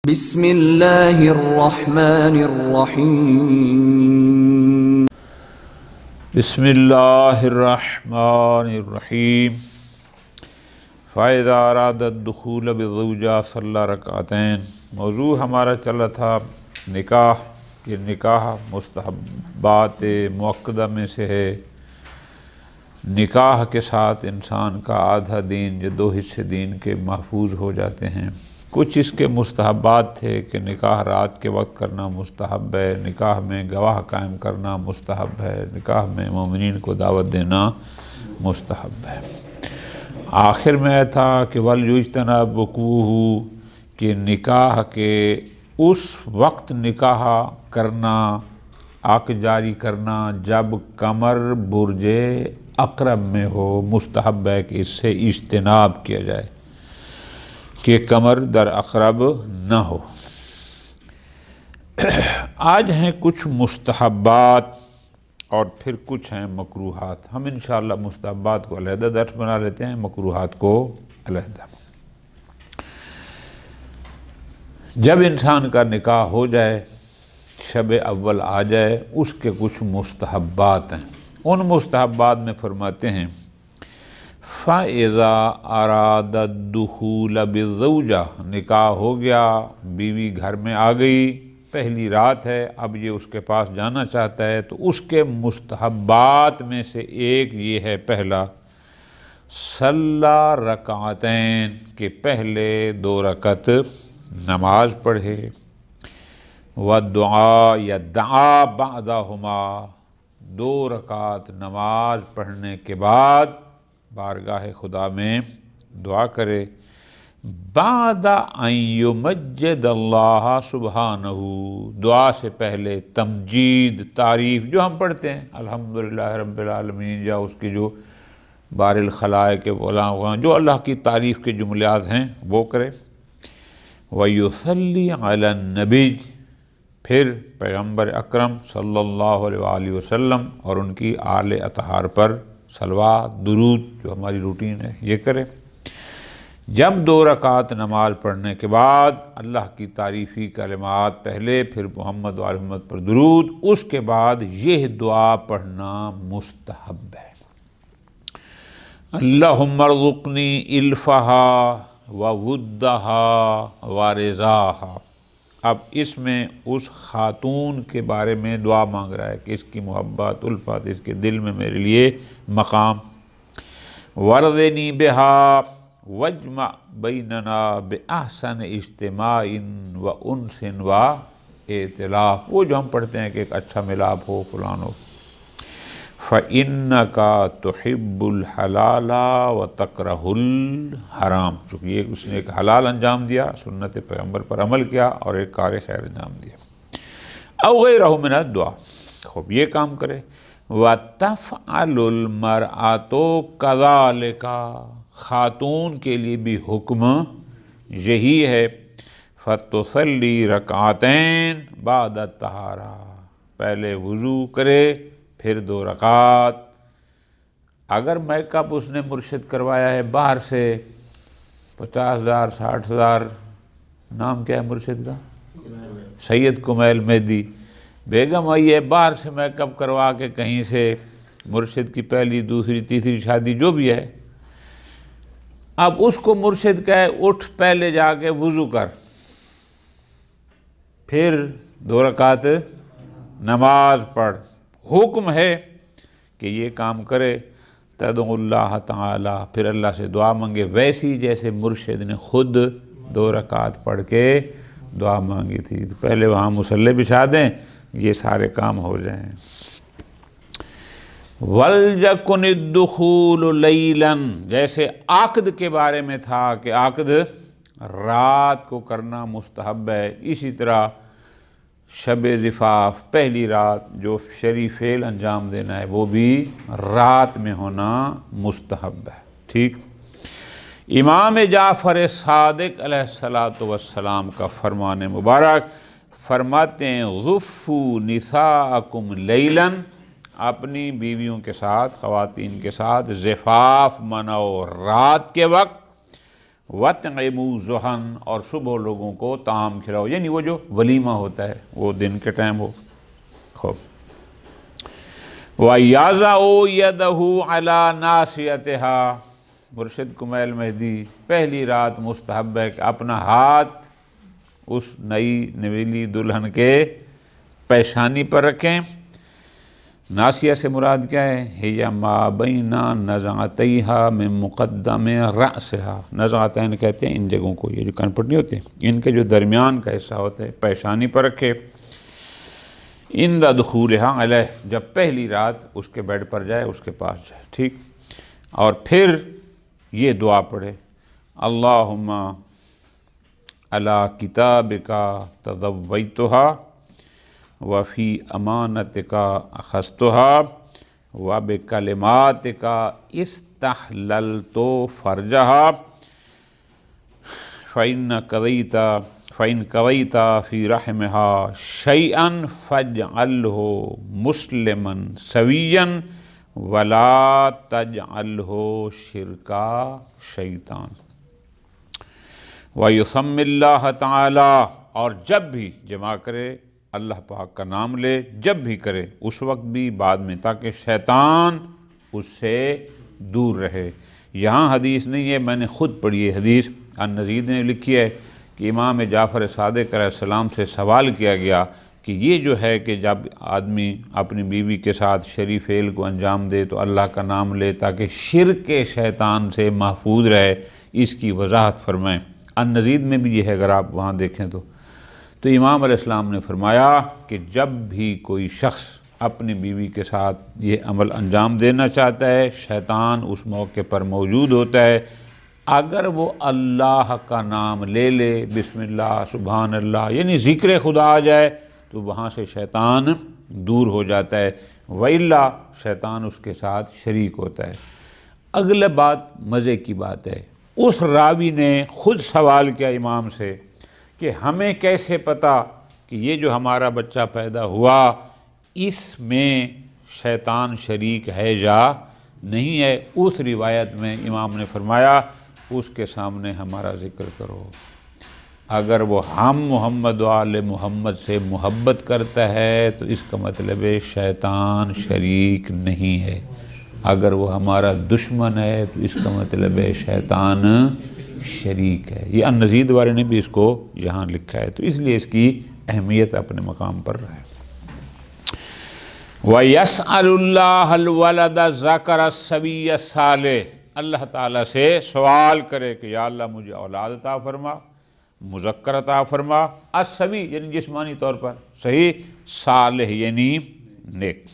بسم اللہ الرحمن الرحیم بسم اللہ الرحمن الرحیم فَإِذَا أَرَادَ الدُّخُولَ بِالزَّوْجَةِ صَلَّى رَكْعَتَيْنِ۔ موضوع ہمارا چلا تھا نکاح کہ نکاح مستحبات مؤکدہ میں سے ہے۔ نکاح کے ساتھ انسان کا آدھا دین یا دو حصے دین کے محفوظ ہو جاتے ہیں۔ کچھ اس کے مستحبات تھے کہ نکاح رات کے وقت کرنا مستحب ہے، نکاح میں گواہ قائم کرنا مستحب ہے، نکاح میں مومنین کو دعوت دینا مستحب ہے۔ آخر میں آیا تھا کہ وَلْيُجْتَنَبْ وُقُوعُهُ، کہ نکاح کے اس وقت نکاح کرنا، عقد جاری کرنا جب قمر برج عقرب میں ہو، مستحب ہے کہ اس سے اجتناب کیا جائے کہ قمر در عقرب نہ ہو۔ آج ہیں کچھ مستحبات اور پھر کچھ ہیں مکروہات۔ ہم انشاءاللہ مستحبات کو علیحدہ درس بنا لیتے ہیں، مکروہات کو علیحدہ۔ جب انسان کا نکاح ہو جائے، شب اول آ جائے، اس کے کچھ مستحبات ہیں۔ ان مستحبات میں فرماتے ہیں فَإِذَا أَرَادَ الدُّخُولَ بِالزَّوْجَةِ، نکاح ہو گیا، بیوی گھر میں آ گئی، پہلی رات ہے، اب یہ اس کے پاس جانا چاہتا ہے، تو اس کے مستحبات میں سے ایک یہ ہے، پہلا صلی رکعتین، کہ پہلے 2 رکعت نماز پڑھے، وَدُعَا، یا دعا بعدہما، 2 رکعت نماز پڑھنے کے بعد بارگاہ خدا میں دعا کرے، بعد ان یمجد اللہ سبحانہ، دعا سے پہلے تمجید، تعریف جو ہم پڑھتے ہیں الحمدللہ رب العالمین، یا اس کی جو بار الخلائق وغیرہ جو اللہ کی تعریف کے جملات ہیں وہ کرے، وَيُصَلِّ عَلَى النَّبِيِّ، پھر پیغمبر اکرم صلی اللہ علیہ وآلہ وسلم اور ان کی آل اطہار پر صلوات درود جو ہماری روٹین ہے یہ کرے۔ جب 2 رکعت نماز پڑھنے کے بعد اللہ کی تعریفی کلمات پہلے، پھر محمد و آل محمد پر درود، اس کے بعد یہ دعا پڑھنا مستحب ہے، اللہم ارزقنی الفہا وودہا ورضاہا۔ اب اس میں اس خاتون کے بارے میں دعا مانگ رہا ہے کہ اس کی محبت، الفت، اس کے دل میں میرے لیے مقام، وردنی بہا وجمع بیننا باحسن اجتماع و انس و ائتلاف، وہ جو ہم پڑھتے ہیں کہ ایک اچھا ملاپ ہو، فلان ہو، فَإِنَّكَ تُحِبُّ الْحَلَالَ وَتَكْرَهُ الْحَرَامَ، چونکہ یہ اس نے ایک حلال انجام دیا، سنت پیغمبر پر عمل کیا، اور ایک کار خیر انجام دیا۔ اَوْ غَيْرَهُ مِنَ الدُّعَاء، خوب یہ کام کرے، وَتَفْعَلُ الْمَرْأَةُ كَذَلِكَ، خاتون کے لیے بھی حکم یہی ہے، فَتُصَلِّ رَكْعَتَيْن بَعْدَ الطَّهَارَةِ، پہلے وضو کرے، پھر 2 رکعت۔ اگر میک اپ اس نے مرشد کروایا ہے باہر سے 50,000 60,000، نام کیا ہے مرشد کا؟ سید کمیل مہدی، بیگم آئی ہے باہر سے میک اپ کروا کے کہیں سے، مرشد کی پہلی، دوسری، تیسری شادی جو بھی ہے، اب اس کو مرشد کہے اٹھ پہلے جا کے وضو کر، پھر 2 رکعت نماز پڑھ، حکم ہے کہ یہ کام کرے، تدعو اللہ تعالی، پھر اللہ سے دعا مانگے ویسی جیسے مرشد نے خود 2 رکعت پڑھ کے دعا مانگی تھی، تو پہلے وہاں مصلی بچھا دیں، یہ سارے کام ہو جائیں۔ وَلْيَكُنِ الدُّخُولُ لَيْلًا، جیسے عقد کے بارے میں تھا کہ عقد رات کو کرنا مستحب ہے، اسی طرح شب زفاف، پہلی رات جو شرعی فعل انجام دینا ہے وہ بھی رات میں ہونا مستحب ہے، ٹھیک۔ امام جعفر صادق علیہ السلام کا فرمان مبارک، فرماتے ہیں غفوا نساءکم لیلا، اپنی بیویوں کے ساتھ، خواتین کے ساتھ زفاف مناؤ رات کے وقت، وَطْعِمُوا ضُحًا، اور صبح لوگوں کو طعام کھلاؤ، یعنی وہ جو ولیمہ ہوتا ہے وہ دن کے ٹائم ہو. خوب. وَيَضَعُ يَدَهُ عَلَى نَاصِيَتِهَا، مرشد کمیل مہدی پہلی رات مستحب ہے کہ اپنا ہاتھ اس نئی نویلی دلہن کے پیشانی پر رکھیں. ناسیہ سے مراد کیا ہے؟ ہِیَ مَا بَيْنَ نَزْعَتَيْهَا مِن مُقَدَّمِ رَأْسِهَا. نزعتین کہتے ہیں ان جگہوں کو، یہ جو کان پٹنی ہوتی ہے ان کے جو درمیان کا حصہ ہوتا ہے پیشانی پر رکھے. عند دخولها علیہ، جب پہلی رات اس کے بیڈ پر جائے، اس کے پاس جائے. ٹھیک. اور پھر یہ دعا پڑھے، اللہم علی کتابک تضویتها وفی امانتک اخذتها وبکلماتک استحللت فرجها فإن قضیت فی رحمها شیئا فاجعلہ مسلما سویا ولا تجعلہ شرکا شیطان. وَيُسَمِّ اللَّهَ تعالی، اور جب بھی جمع کرے اللہ پاک کا نام لے، جب بھی کرے اس وقت بھی بعد میں، تاکہ شیطان اس سے دور رہے. یہاں حدیث نہیں ہے، میں نے خود پڑھی ہے حدیث. النزید نے لکھی ہے کہ امام جعفر صادق علیہ السلام سے سوال کیا گیا کہ یہ جو ہے کہ جب آدمی اپنی بیوی کے ساتھ شرعی فعل کو انجام دے تو اللہ کا نام لے تاکہ شرک شیطان سے محفوظ رہے، اس کی وضاحت فرمائیں. النزید میں بھی یہ ہے، اگر آپ وہاں دیکھیں تو امام علیہ السلام نے فرمایا کہ جب بھی کوئی شخص اپنی بیوی کے ساتھ یہ عمل انجام دینا چاہتا ہے، شیطان اس موقع پر موجود ہوتا ہے. اگر وہ اللہ کا نام لے لے، بسم اللہ، سبحان اللہ، یعنی ذکر خدا آ جائے تو وہاں سے شیطان دور ہو جاتا ہے، وَإِلَّا شیطان اس کے ساتھ شریک ہوتا ہے. اگلے بات مزے کی بات ہے، اس راوی نے خود سوال کیا امام سے کہ ہمیں کیسے پتہ کہ یہ جو ہمارا بچہ پیدا ہوا اس میں شیطان شریک ہے یا نہیں ہے؟ اس روایت میں امام نے فرمایا اس کے سامنے ہمارا ذکر کرو. اگر وہ ہم محمد و آل محمد سے محبت کرتا ہے تو اس کا مطلب ہے شیطان شریک نہیں ہے. اگر وہ ہمارا دشمن ہے تو اس کا مطلب ہے شیطان شریک ہے. یہ النزید والے نے بھی اس کو یہاں لکھا ہے، تو اس لیے اس کی اہمیت اپنے مقام پر رہے. وَيَسْأَلُ اللَّهَ الْوَلَدَ ذَكَرَ السَّبِيَّ الصَّالِحَ، اللہ تعالیٰ سے سوال کرے کہ یا اللہ مجھے اولاد عطا فرما، مذکر عطا فرما. السبی یعنی جسمانی طور پر صحیح، صالح یعنی نیک.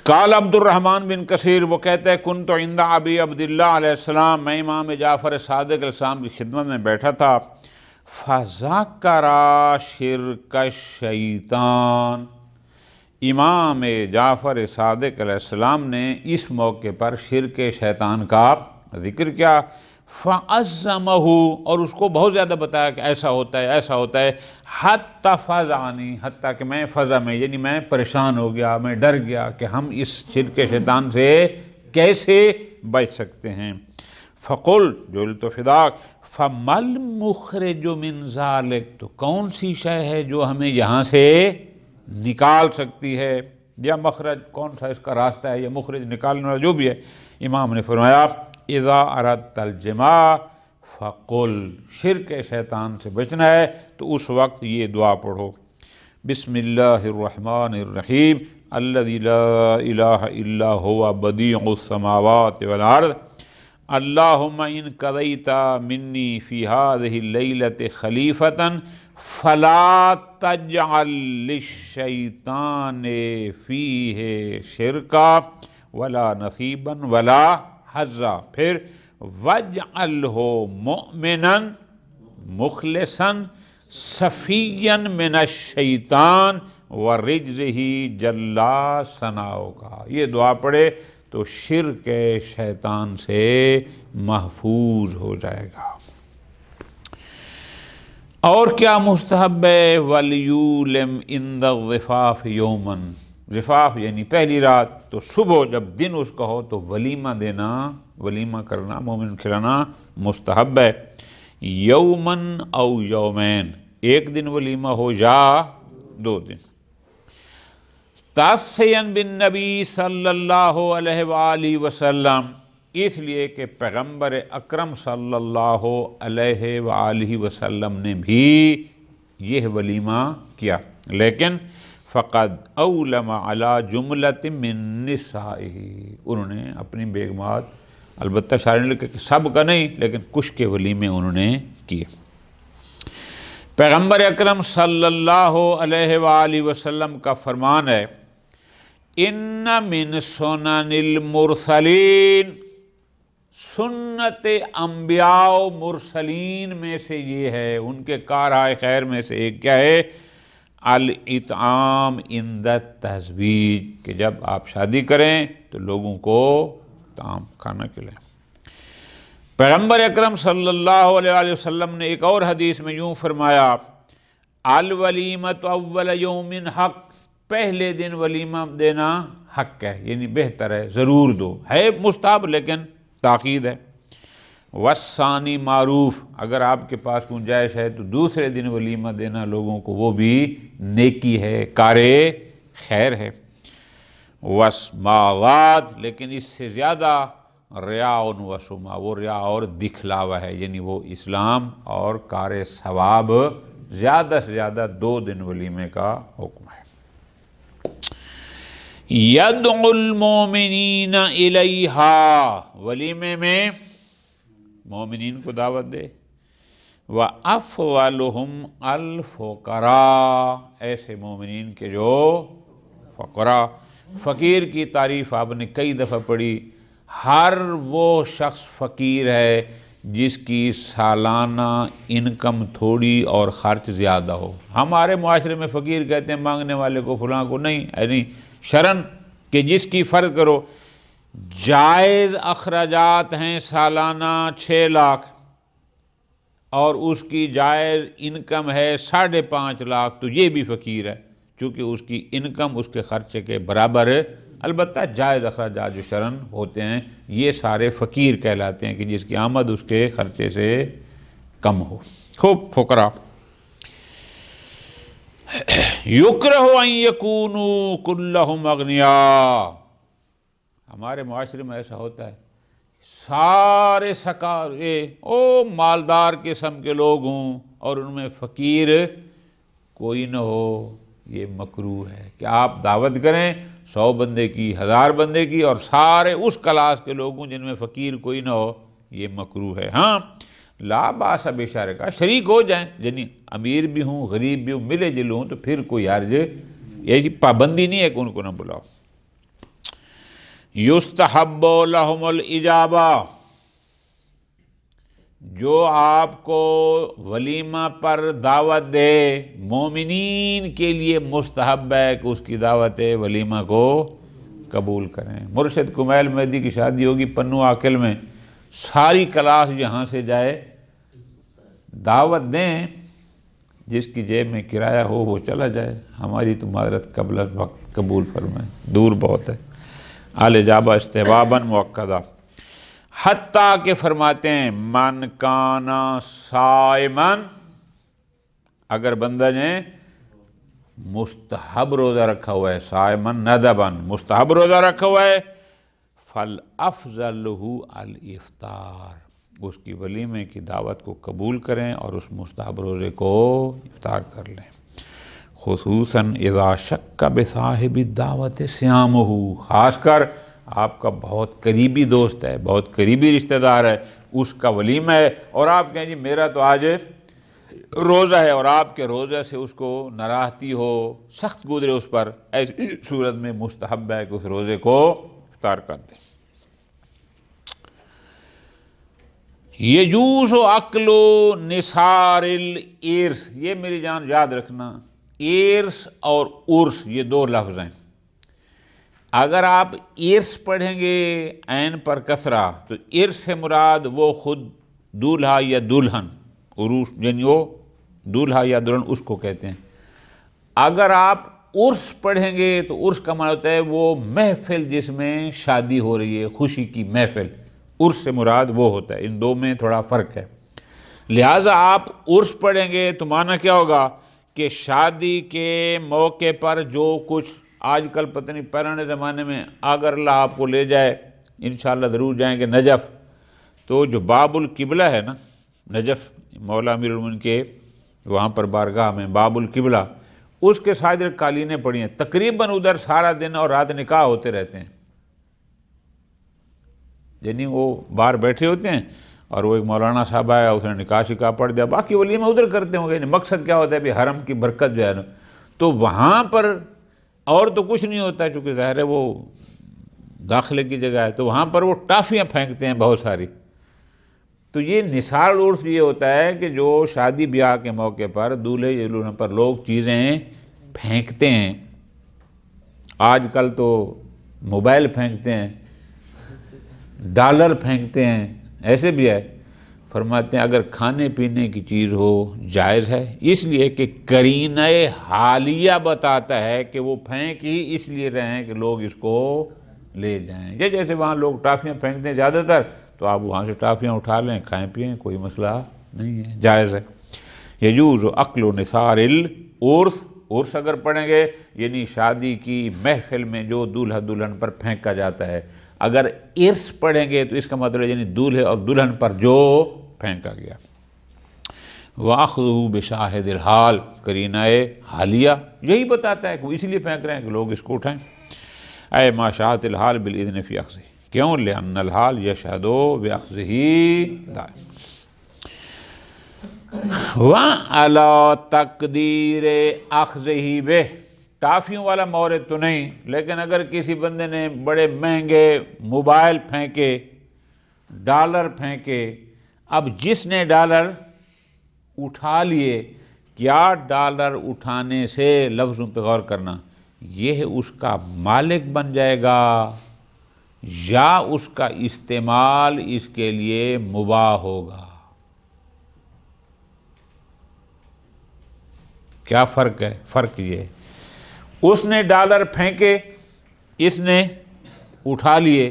قال عبد الرحمن بن کثیر، وہ کہتے ہیں کنت عند ابی عبداللہ علیہ السلام، میں امام جعفر صادق علیہ السلام کی خدمت میں بیٹھا تھا. فذکر شرک الشیطان، امام جعفر صادق علیہ السلام نے اس موقع پر شرک شیطان کا ذکر کیا. فعظمہ، اور اس کو بہت زیادہ بتایا کہ ایسا ہوتا ہے ایسا ہوتا ہے. حتی فزعنی، حتیٰ کہ میں فضا میں یعنی میں پریشان ہو گیا، میں ڈر گیا کہ ہم اس شرک شیطان سے کیسے بچ سکتے ہیں. فقل جعلت فداک فمل مخرج من ذالک، تو کون سی شے ہے جو ہمیں یہاں سے نکال سکتی ہے، یا مخرج کون سا اس کا راستہ ہے، یا مخرج نکالنے والا جو بھی ہے. امام نے فرمایا اذا اردت الجماع فقل، شرک شیطان سے بچنا ہے تو اس وقت یہ دعا پڑھو، بسم اللہ الرحمن الرحیم الذی لا الہ الا هو بدیع السماوات والارض اللہم ان قضیت منی فی هذه اللیلۃ خلیفۃ فلا تجعل للشیطان فیہ شرکا ولا نصیبا ولا حظا. پھر وَاجْعَلْهُ مُؤْمِنًا مُخْلِصًا صَفِيًّا مِنَ الشَّيْطَانِ وَرِجْزِهِ جَلَّ ثَنَاؤُهُ. یہ دعا پڑھے تو شرک شیطان سے محفوظ ہو جائے گا. اور کیا مستحب ہے؟ وَلْيُولِمْ عِنْدَ الضِّفَافِ يَوْمًا، ضفاف یعنی پہلی رات، تو صبح جب دن اس کا ہو تو ولیمہ دینا ولیمہ کرنا، مومن کھلانا مستحب ہے، یومن او یومین، ایک دن ولیمہ ہو یا 2 دن۔ تاسین بن نبی صلی اللہ علیہ وآلہ وسلم، اس لیے کہ پیغمبر اکرم صلی اللہ علیہ وآلہ وسلم نے بھی یہ ولیمہ کیا، لیکن فقد اولم علی جملۃ من نسائہ، انہوں نے اپنی بیگمات، البتہ شارح نے لکھا کہ سب کا نہیں لیکن کچھ کے ولیمے انہوں نے کیے۔ پیغمبر اکرم صلی اللہ علیہ وآلہ وسلم کا فرمان ہے، ان من سنن المرسلین، سنت انبیاء و مرسلین میں سے یہ ہے، ان کے کارہائے خیر میں سے ایک کیا ہے، الاطعام عند التزویج، کہ جب آپ شادی کریں تو لوگوں کو طعام کھانا کھلائیں۔ پیغمبر اکرم صلی اللہ علیہ وآلہ وسلم نے ایک اور حدیث میں یوں فرمایا، الولیمۃ اول یوم حق، پہلے دن ولیمہ دینا حق ہے، یعنی بہتر ہے، ضرور دو، ہے مستحب لیکن تاکید ہے۔ والثانی معروف، اگر آپ کے پاس گنجائش ہے تو دوسرے دن ولیمہ دینا لوگوں کو، وہ بھی نیکی ہے، کار خیر ہے۔ واسماوات، لیکن اس سے زیادہ ریاء و سمعہ، وہ ریاء اور دکھلاوا ہے، یعنی وہ اسلام اور کار ثواب، زیادہ سے زیادہ 2 دن ولیمے کا حکم ہے۔ یدعو المومنین الیہا، ولیمے میں مومنین کو دعوت دے، وَأَفْوَلُهُمْ الْفُقَرَاء، ایسے مومنین کے جو فقراء، فقیر کی تعریف آپ نے کئی دفعہ پڑھی، ہر وہ شخص فقیر ہے جس کی سالانہ انکم تھوڑی اور خرچ زیادہ ہو۔ ہمارے معاشرے میں فقیر کہتے ہیں مانگنے والے کو، فلاں کو، نہیں شرن کہ جس کی فرض کرو جائز اخراجات ہیں سالانہ 6 لاکھ اور اس کی جائز انکم ہے 5.5 لاکھ، تو یہ بھی فقیر ہے، چونکہ اس کی انکم اس کے خرچے کے برابر ہے۔ البتہ جائز اخراجات جو شرعاً ہوتے ہیں یہ سارے فقیر کہلاتے ہیں، کہ جس کی آمد اس کے خرچے سے کم ہو۔ خوب فقراء، یکرہ ان یکونوا کلہم اغنیاء، ہمارے معاشرے میں ایسا ہوتا ہے سارے مالدار قسم کے لوگ ہوں اور ان میں فقیر کوئی نہ ہو، یہ مکروہ ہے کہ آپ دعوت کریں 100 بندے کی، 1000 بندے کی، اور سارے اس کلاس کے لوگ ہوں جن میں فقیر کوئی نہ ہو، یہ مکروہ ہے۔ ہاں لا باس بشرکا، شریک ہو جائیں، یعنی امیر بھی ہوں غریب بھی ہوں، ملے جلے ہوں، تو پھر کوئی حرج، یہ پابندی نہیں ہے کہ ان کو نہ بلاؤ۔ یستحب لہم الاجابہ، جو آپ کو ولیمہ پر دعوت دے مومنین کے لیے مستحب ہے کہ اس کی دعوت ولیمہ کو قبول کریں۔ مرشد کمیل مہدی کی شادی ہوگی پنو عاقل میں، ساری کلاس یہاں سے جائے، دعوت دیں، جس کی جیب میں کرایہ ہو وہ چلا جائے، ہماری تو معذرت قبل وقت قبول فرمائیں، دور بہت ہے۔ الاجابہ استحباباً مؤکدہ، حتیٰ کہ فرماتے ہیں من کانا صائماً، اگر بندہ نے مستحب روزہ رکھا ہوا ہے، صائماً ندباً، مستحب روزہ رکھا ہوا ہے، فالافضل لہ الافطار، اس کی ولیمے کی دعوت کو قبول کریں اور اس مستحب روزے کو افطار کر لیں۔ خصوصاً اذا شک بصاحب الدعوت صیامہ، خاص کر آپ کا بہت قریبی دوست ہے، بہت قریبی رشتہ دار ہے، اس کا ولیمہ ہے اور آپ کہیں جی میرا تو آج روزہ ہے، اور آپ کے روزہ سے اس کو ناراحتی ہو، سخت گزرے اس پر، ایسی صورت میں مستحب ہے کہ اس روزے کو افطار کر دیں۔ یجوز اکل نثار الارث، یہ میری جان یاد رکھنا، ارث اور عرس یہ 2 لفظ ہیں۔ اگر آپ ارث پڑھیں گے عین پر کسرہ تو ارث سے مراد وہ خود دولہا یا دلہن، عروس یعنی وہ دولہا یا دلہن اس کو کہتے ہیں۔ اگر آپ عرس پڑھیں گے تو عرس کا معنی ہوتا ہے وہ محفل جس میں شادی ہو رہی ہے، خوشی کی محفل، عرس سے مراد وہ ہوتا ہے، ان دو میں تھوڑا فرق ہے۔ لہٰذا آپ عرس پڑھیں گے تو معنی کیا ہوگا کہ شادی کے موقع پر جو کچھ آج کل پتہ نہیں پرانے زمانے میں اگر اللہ آپ کو لے جائے انشاءاللہ ضرور جائیں گے نجف، تو جو باب القبلہ ہے نا نجف مولا امیر المومنین کے وہاں پر بارگاہ میں باب القبلہ، اس کے ساتھ قالینیں پڑی ہیں، تقریباً ادھر سارا دن اور رات نکاح ہوتے رہتے ہیں، یعنی وہ باہر بیٹھے ہوتے ہیں اور وہ ایک مولانا صاحب آیا اس نے نکاح شکاح پڑھ دیا، باقی ولیمہ ادھر کرتے ہوں گے، یعنی مقصد کیا ہوتا ہے بھی حرم کی برکت جو ہے نا، تو وہاں پر اور تو کچھ نہیں ہوتا ہے چونکہ ظاہر ہے وہ داخلے کی جگہ ہے، تو وہاں پر وہ ٹافیاں پھینکتے ہیں بہت ساری۔ تو یہ نثار عرس یہ ہوتا ہے کہ جو شادی بیاہ کے موقع پر دولہے یا دلہن پر لوگ چیزیں پھینکتے ہیں، آج کل تو موبائل پھینکتے ہیں، ڈالر پھینکتے ہیں، ایسے بھی ہے۔ فرماتے ہیں اگر کھانے پینے کی چیز ہو جائز ہے، اس لیے کہ قرینہ حالیہ بتاتا ہے کہ وہ پھینک ہی اس لیے رہے ہیں کہ لوگ اس کو لے جائیں، جیسے وہاں لوگ ٹافیاں پھینکتے ہیں زیادہ تر، تو آپ وہاں سے ٹافیاں اٹھا لیں کھائیں پئیں، کوئی مسئلہ نہیں ہے، جائز ہے۔ یجوز اکل و نثار العرس، عرس اگر پڑھیں گے یعنی شادی کی محفل میں جو دولہا دلہن پر پھینکا جاتا ہے، اگر عرس پڑھیں گے تو اس کا مطلب یعنی دولہے اور دلہن پر جو پھینکا گیا۔ وَأَخْذُهُ بِشَاهِدِ الْحَالِ، قرینہ حالیہ یہی بتاتا ہے کہ وہ اس لیے پھینک رہے ہیں کہ لوگ اس کو اٹھائیں۔ اے ما شاءت الحال بالإذن فی اخذہ، کیوں؟ لأن الحال یشہد بأخذہ دائم۔ وَعَلَى تَقْدِيرِ أَخْذِهِ بِهِ، ٹافیوں والا مورد تو نہیں، لیکن اگر کسی بندے نے بڑے مہنگے موبائل پھینکے، ڈالر پھینکے، اب جس نے ڈالر اٹھا لیے، کیا ڈالر اٹھانے سے لفظوں پہ غور کرنا، یہ اس کا مالک بن جائے گا یا اس کا استعمال اس کے لیے مباح ہوگا؟ کیا فرق ہے؟ فرق یہ ہے اس نے ڈالر پھینکے، اس نے اٹھا لیے،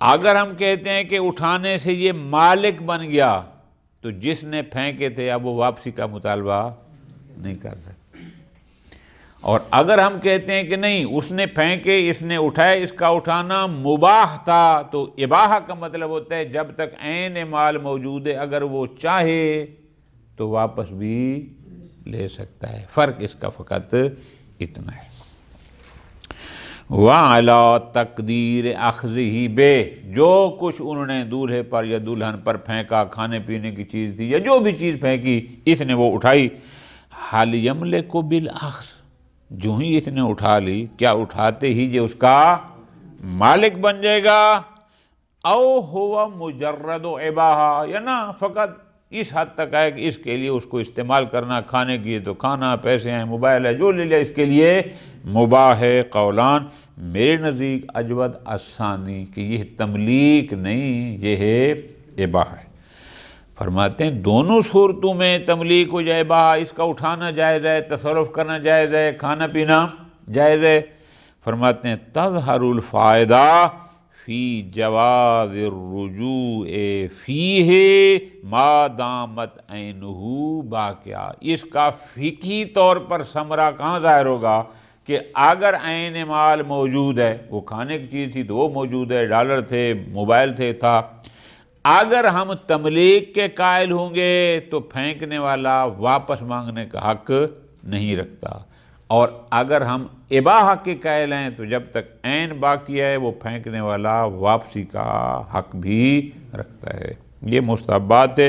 اگر ہم کہتے ہیں کہ اٹھانے سے یہ مالک بن گیا تو جس نے پھینکے تھے اب وہ واپسی کا مطالبہ نہیں کر سکتے، اور اگر ہم کہتے ہیں کہ نہیں اس نے پھینکے اس نے اٹھائے، اس کا اٹھانا مباح تھا، تو اباحہ کا مطلب ہوتا ہے جب تک عین مال موجود ہے اگر وہ چاہے تو واپس بھی لے سکتا ہے، فرق اس کا فقط اتنا ہے۔ وَعَلَى تَقْدِيرِ أَخْذِهِ بِهِ، جو کچھ انہوں نے دولہے پر یا دلہن پر پھینکا، کھانے پینے کی چیز تھی یا جو بھی چیز پھینکی، اس نے وہ اٹھائی، حَلْ يَمْلِكُ بِالْأَخْذِ، جو ہی اس نے اٹھا لی، کیا اٹھاتے ہی یہ اس کا مالک بن جائے گا؟ او هو مجرد اباحہ، یا نا فقط اس حد تک ہے کہ اس کے لیے اس کو استعمال کرنا، کھانے کی تو کھانا، پیسے ہیں، موبائل ہے، جو لے لیا اس کے لیے مباح ہے۔ قولان، میرے نزدیک اجود الثانی، کہ یہ تملیک نہیں، یہ ہے اباحہ ہے۔ فرماتے ہیں دونوں صورتوں میں تملیک و اباحہ، اس کا اٹھانا جائز ہے، تصرف کرنا جائز ہے، کھانا پینا جائز ہے۔ فرماتے ہیں تظہر الفائدہ فی جواز الرجوع فیہ ما دامت عینہ باقیہ، اس کا فقہی طور پر ثمرہ کہاں ظاہر ہوگا کہ اگر عین مال موجود ہے، وہ کھانے کی چیز تھی تو وہ موجود ہے، ڈالر تھے، موبائل تھا، اگر ہم تملیک کے قائل ہوں گے تو پھینکنے والا واپس مانگنے کا حق نہیں رکھتا، اور اگر ہم اباحہ کے قائل ہیں تو جب تک عین باقی ہے وہ پھینکنے والا واپسی کا حق بھی رکھتا ہے۔ یہ مستحبات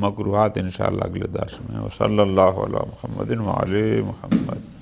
مکروہات انشاءاللہ اگلے درس میں۔ وصلی اللہ علی محمد وعلی محمد۔